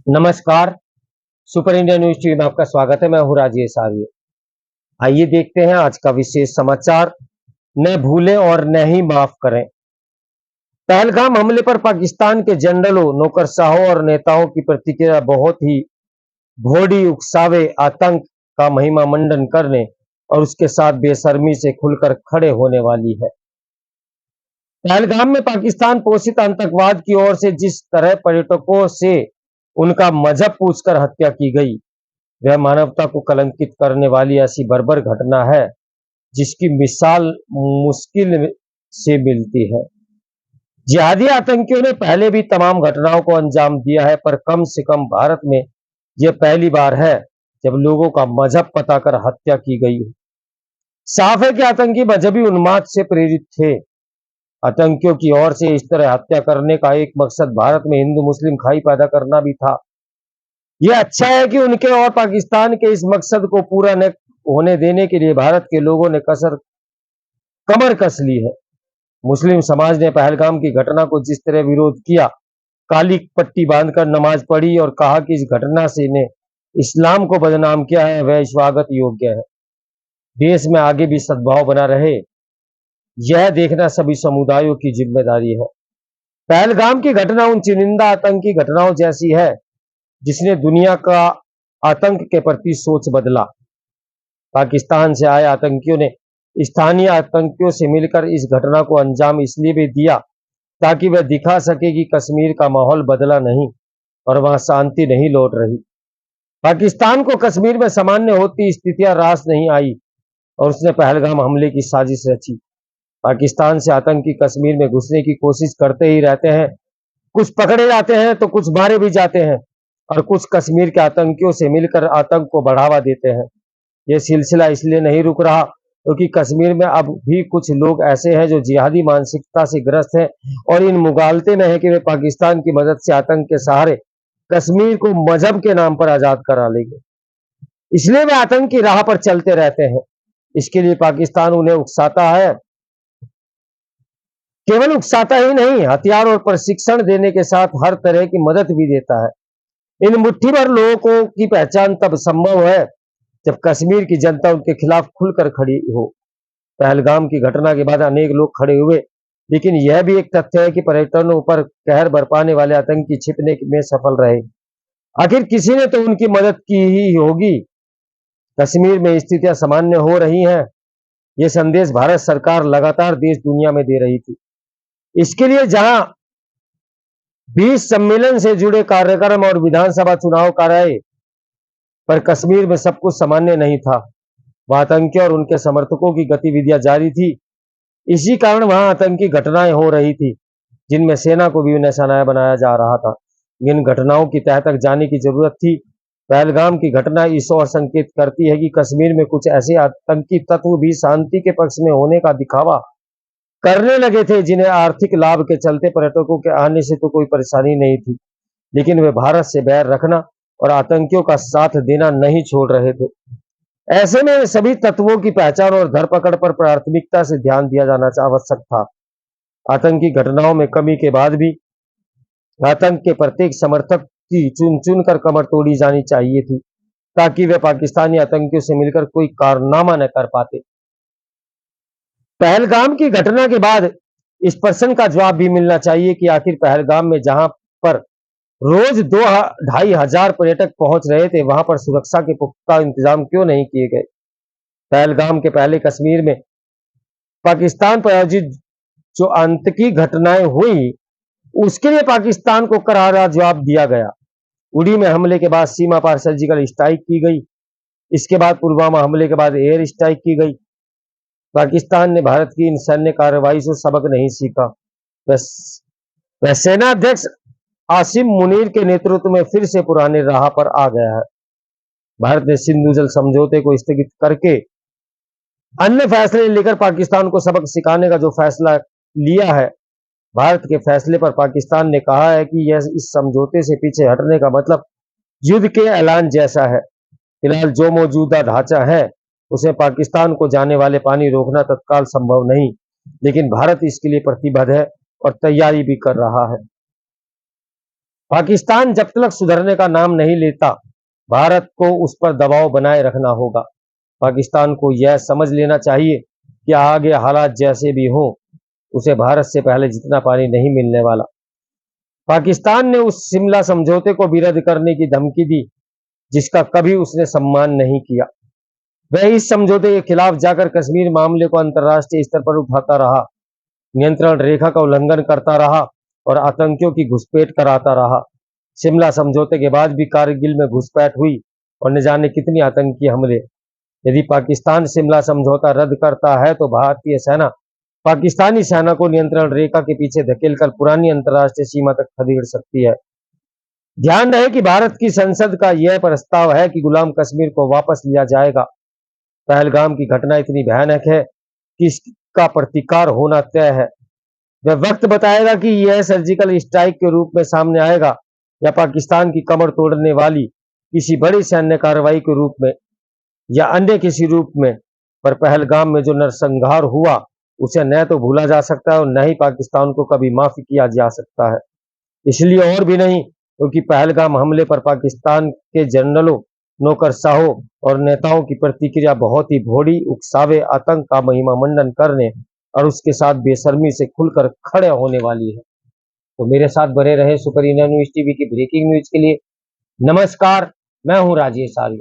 नमस्कार। Super India news TV में आपका स्वागत है। मैं हूं राजेश आर्य। आइए देखते हैं आज का विशेष समाचार। न भूलें और न ही माफ करें। पहलगाम हमले पर पाकिस्तान के जनरलों, नौकरशाहों और नेताओं की प्रतिक्रिया बहुत ही भोड़ी, उकसावे, आतंक का महिमा मंडन करने और उसके साथ बेशर्मी से खुलकर खड़े होने वाली है। पहलगाम में पाकिस्तान पोषित आतंकवाद की ओर से जिस तरह पर्यटकों से उनका मजहब पूछकर हत्या की गई, वह मानवता को कलंकित करने वाली ऐसी बर्बर घटना है जिसकी मिसाल मुश्किल से मिलती है। जिहादी आतंकियों ने पहले भी तमाम घटनाओं को अंजाम दिया है, पर कम से कम भारत में यह पहली बार है जब लोगों का मजहब बताकर हत्या की गई। साफ है कि आतंकी मजहबी उन्माद से प्रेरित थे। आतंकियों की ओर से इस तरह हत्या करने का एक मकसद भारत में हिंदू मुस्लिम खाई पैदा करना भी था। यह अच्छा है कि उनके और पाकिस्तान के इस मकसद को पूरा न होने देने के लिए भारत के लोगों ने कमर कस ली है। मुस्लिम समाज ने पहलगाम की घटना को जिस तरह विरोध किया, काली पट्टी बांधकर नमाज पढ़ी और कहा कि इस घटना से ने इस्लाम को बदनाम किया है, वह स्वागत योग्य है। देश में आगे भी सद्भाव बना रहे, यह देखना सभी समुदायों की जिम्मेदारी है। पहलगाम की घटना उन चुनिंदा आतंकी घटनाओं जैसी है जिसने दुनिया का आतंक के प्रति सोच बदला। पाकिस्तान से आए आतंकियों ने स्थानीय आतंकियों से मिलकर इस घटना को अंजाम इसलिए भी दिया ताकि वह दिखा सके कि कश्मीर का माहौल बदला नहीं और वहां शांति नहीं लौट रही। पाकिस्तान को कश्मीर में सामान्य होती स्थितियां रास नहीं आई और उसने पहलगाम हमले की साजिश रची। पाकिस्तान से आतंकी कश्मीर में घुसने की कोशिश करते ही रहते हैं। कुछ पकड़े जाते हैं तो कुछ मारे भी जाते हैं और कुछ कश्मीर के आतंकियों से मिलकर आतंक को बढ़ावा देते हैं। यह सिलसिला इसलिए नहीं रुक रहा क्योंकि कश्मीर में अब भी कुछ लोग ऐसे हैं जो जिहादी मानसिकता से ग्रस्त हैं और इन मुगालते में है कि वे पाकिस्तान की मदद से आतंक के सहारे कश्मीर को मजहब के नाम पर आजाद करा लेंगे। इसलिए वे आतंक की राह पर चलते रहते हैं। इसके लिए पाकिस्तान उन्हें उकसाता है, केवल उकसाता ही नहीं, हथियार और प्रशिक्षण देने के साथ हर तरह की मदद भी देता है। इन मुट्ठी भर लोगों की पहचान तब संभव है जब कश्मीर की जनता उनके खिलाफ खुलकर खड़ी हो। पहलगाम की घटना के बाद अनेक लोग खड़े हुए, लेकिन यह भी एक तथ्य है कि पर्यटकों पर कहर बरपाने वाले आतंकी छिपने में सफल रहे। आखिर किसी ने तो उनकी मदद की ही होगी। कश्मीर में स्थितियां सामान्य हो रही हैं, यह संदेश भारत सरकार लगातार देश दुनिया में दे रही थी। इसके लिए जहां 20 सम्मेलन से जुड़े कार्यक्रम और विधानसभा चुनाव कराए, पर कश्मीर में सब कुछ सामान्य नहीं था। वहां आतंकी और उनके समर्थकों की गतिविधियां जारी थी। इसी कारण वहां आतंकी घटनाएं हो रही थी जिनमें सेना को भी निशाना बनाया जा रहा था। इन घटनाओं की तह तक जाने की जरूरत थी। पहलगाम की घटना इस ओर संकेत करती है कि कश्मीर में कुछ ऐसे आतंकी तत्व भी शांति के पक्ष में होने का दिखावा करने लगे थे, जिन्हें आर्थिक लाभ के चलते पर्यटकों के आने से तो कोई परेशानी नहीं थी, लेकिन वे भारत से बैर रखना और आतंकियों का साथ देना नहीं छोड़ रहे थे। ऐसे में सभी तत्वों की पहचान और धरपकड़ पर प्राथमिकता से ध्यान दिया जाना आवश्यक था। आतंकी घटनाओं में कमी के बाद भी आतंक के प्रत्येक समर्थक की चुन चुन कर कमर तोड़ी जानी चाहिए थी ताकि वे पाकिस्तानी आतंकियों से मिलकर कोई कारनामा न कर पाते। पहलगाम की घटना के बाद इस प्रश्न का जवाब भी मिलना चाहिए कि आखिर पहलगाम में जहां पर रोज 2-2,500 पर्यटक पहुंच रहे थे, वहां पर सुरक्षा के पुख्ता इंतजाम क्यों नहीं किए गए। पहलगाम के पहले कश्मीर में पाकिस्तान प्रायोजित जो आतंकी घटनाएं हुई, उसके लिए पाकिस्तान को करारा जवाब दिया गया। उड़ी में हमले के बाद सीमा पार सर्जिकल स्ट्राइक की गई। इसके बाद पुलवामा हमले के बाद एयर स्ट्राइक की गई। पाकिस्तान ने भारत की इन सैन्य कार्रवाई से सबक नहीं सीखा। वह सेना अध्यक्ष आसिम मुनीर के नेतृत्व में फिर से पुराने राह पर आ गया है। भारत ने सिंधु जल समझौते को स्थगित करके अन्य फैसले लेकर पाकिस्तान को सबक सिखाने का जो फैसला लिया है, भारत के फैसले पर पाकिस्तान ने कहा है कि यह इस समझौते से पीछे हटने का मतलब युद्ध के ऐलान जैसा है। फिलहाल जो मौजूदा ढांचा है उसमें पाकिस्तान को जाने वाले पानी रोकना तत्काल संभव नहीं, लेकिन भारत इसके लिए प्रतिबद्ध है और तैयारी भी कर रहा है। पाकिस्तान जब तक सुधरने का नाम नहीं लेता, भारत को उस पर दबाव बनाए रखना होगा। पाकिस्तान को यह समझ लेना चाहिए कि आगे हालात जैसे भी हों, उसे भारत से पहले जितना पानी नहीं मिलने वाला। पाकिस्तान ने उस शिमला समझौते को भी रद्द करने की धमकी दी, जिसका कभी उसने सम्मान नहीं किया। वह इस समझौते के खिलाफ जाकर कश्मीर मामले को अंतर्राष्ट्रीय स्तर पर उठाता रहा, नियंत्रण रेखा का उल्लंघन करता रहा और आतंकियों की घुसपैठ कराता रहा। शिमला समझौते के बाद भी कारगिल में घुसपैठ हुई और न जाने कितनी आतंकी हमले। यदि पाकिस्तान शिमला समझौता रद्द करता है तो भारतीय सेना पाकिस्तानी सेना को नियंत्रण रेखा के पीछे धकेलकर पुरानी अंतर्राष्ट्रीय सीमा तक खदेड़ सकती है। ध्यान रहे कि भारत की संसद का यह प्रस्ताव है कि गुलाम कश्मीर को वापस लिया जाएगा। पहलगाम की घटना इतनी भयानक है कि इसका प्रतिकार होना तय है। वह वक्त बताएगा कि यह सर्जिकल स्ट्राइक के रूप में सामने आएगा या पाकिस्तान की कमर तोड़ने वाली किसी बड़ी सैन्य कार्रवाई के रूप में या अन्य किसी रूप में। पर पहलगाम में जो नरसंहार हुआ, उसे न तो भूला जा सकता है और न ही पाकिस्तान को कभी माफ किया जा सकता है। इसलिए और भी नहीं, क्योंकि पहलगाम हमले पर पाकिस्तान के जनरलों, नौकरशाहों और नेताओं की प्रतिक्रिया बहुत ही भोड़ी, उकसावे, आतंक का महिमा मंडन करने और उसके साथ बेशर्मी से खुलकर खड़े होने वाली है। तो मेरे साथ बने रहे सुपर इंडिया न्यूज टीवी की ब्रेकिंग न्यूज के लिए। नमस्कार, मैं हूं राजेश आर्य।